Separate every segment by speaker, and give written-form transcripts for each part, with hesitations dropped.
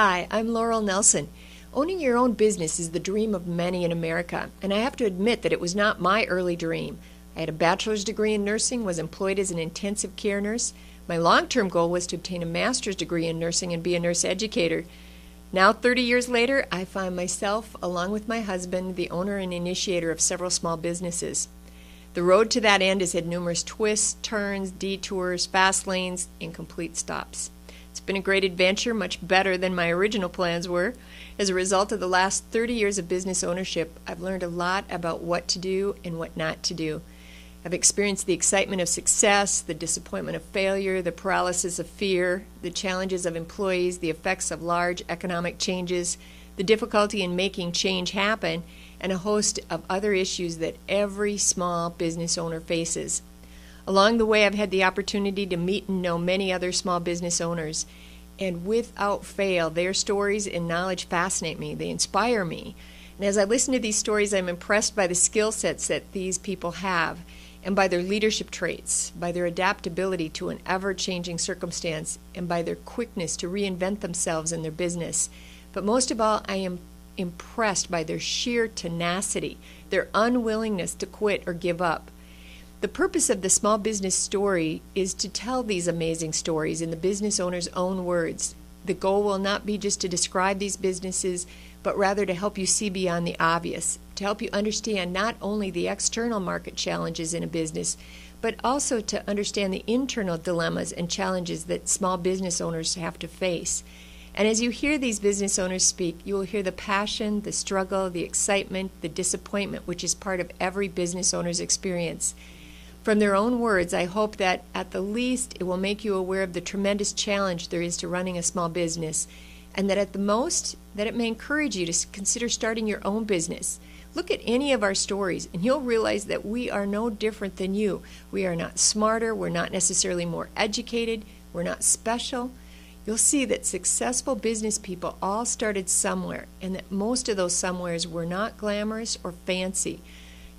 Speaker 1: Hi, I'm Laurel Nelson. Owning your own business is the dream of many in America, and I have to admit that it was not my early dream. I had a bachelor's degree in nursing, was employed as an intensive care nurse. My long-term goal was to obtain a master's degree in nursing and be a nurse educator. Now, 30 years later, I find myself, along with my husband, the owner and initiator of several small businesses. The road to that end has had numerous twists, turns, detours, fast lanes, and complete stops. It's been a great adventure, much better than my original plans were. As a result of the last 30 years of business ownership, I've learned a lot about what to do and what not to do. I've experienced the excitement of success, the disappointment of failure, the paralysis of fear, the challenges of employees, the effects of large economic changes, the difficulty in making change happen, and a host of other issues that every small business owner faces. Along the way, I've had the opportunity to meet and know many other small business owners, and without fail, their stories and knowledge fascinate me. They inspire me. And as I listen to these stories, I'm impressed by the skill sets that these people have, and by their leadership traits, by their adaptability to an ever-changing circumstance, and by their quickness to reinvent themselves in their business. But most of all, I am impressed by their sheer tenacity, their unwillingness to quit or give up. The purpose of the Small Business Story is to tell these amazing stories in the business owner's own words. The goal will not be just to describe these businesses, but rather to help you see beyond the obvious, to help you understand not only the external market challenges in a business, but also to understand the internal dilemmas and challenges that small business owners have to face. And as you hear these business owners speak, you will hear the passion, the struggle, the excitement, the disappointment, which is part of every business owner's experience. From their own words, I hope that at the least it will make you aware of the tremendous challenge there is to running a small business, and that at the most, that it may encourage you to consider starting your own business. Look at any of our stories, and you'll realize that we are no different than you. We are not smarter, we're not necessarily more educated, we're not special. You'll see that successful business people all started somewhere, and that most of those somewheres were not glamorous or fancy.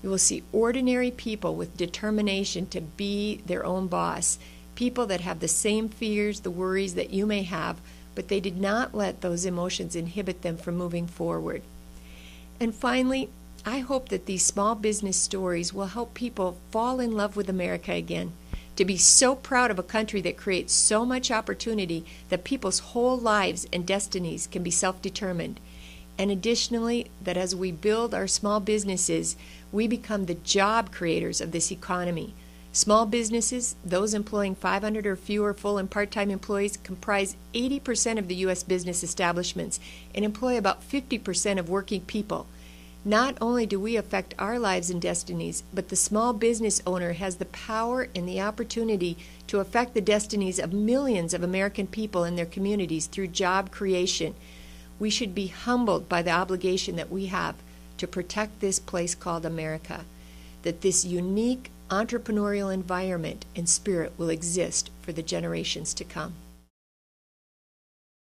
Speaker 1: You will see ordinary people with determination to be their own boss, people that have the same fears, the worries that you may have, but they did not let those emotions inhibit them from moving forward. And finally, I hope that these small business stories will help people fall in love with America again, to be so proud of a country that creates so much opportunity that people's whole lives and destinies can be self-determined. And additionally, that as we build our small businesses, we become the job creators of this economy. Small businesses, those employing 500 or fewer full and part-time employees, comprise 80% of the U.S. business establishments and employ about 50% of working people. Not only do we affect our lives and destinies, but the small business owner has the power and the opportunity to affect the destinies of millions of American people in their communities through job creation. We should be humbled by the obligation that we have to protect this place called America, that this unique entrepreneurial environment and spirit will exist for the generations to come.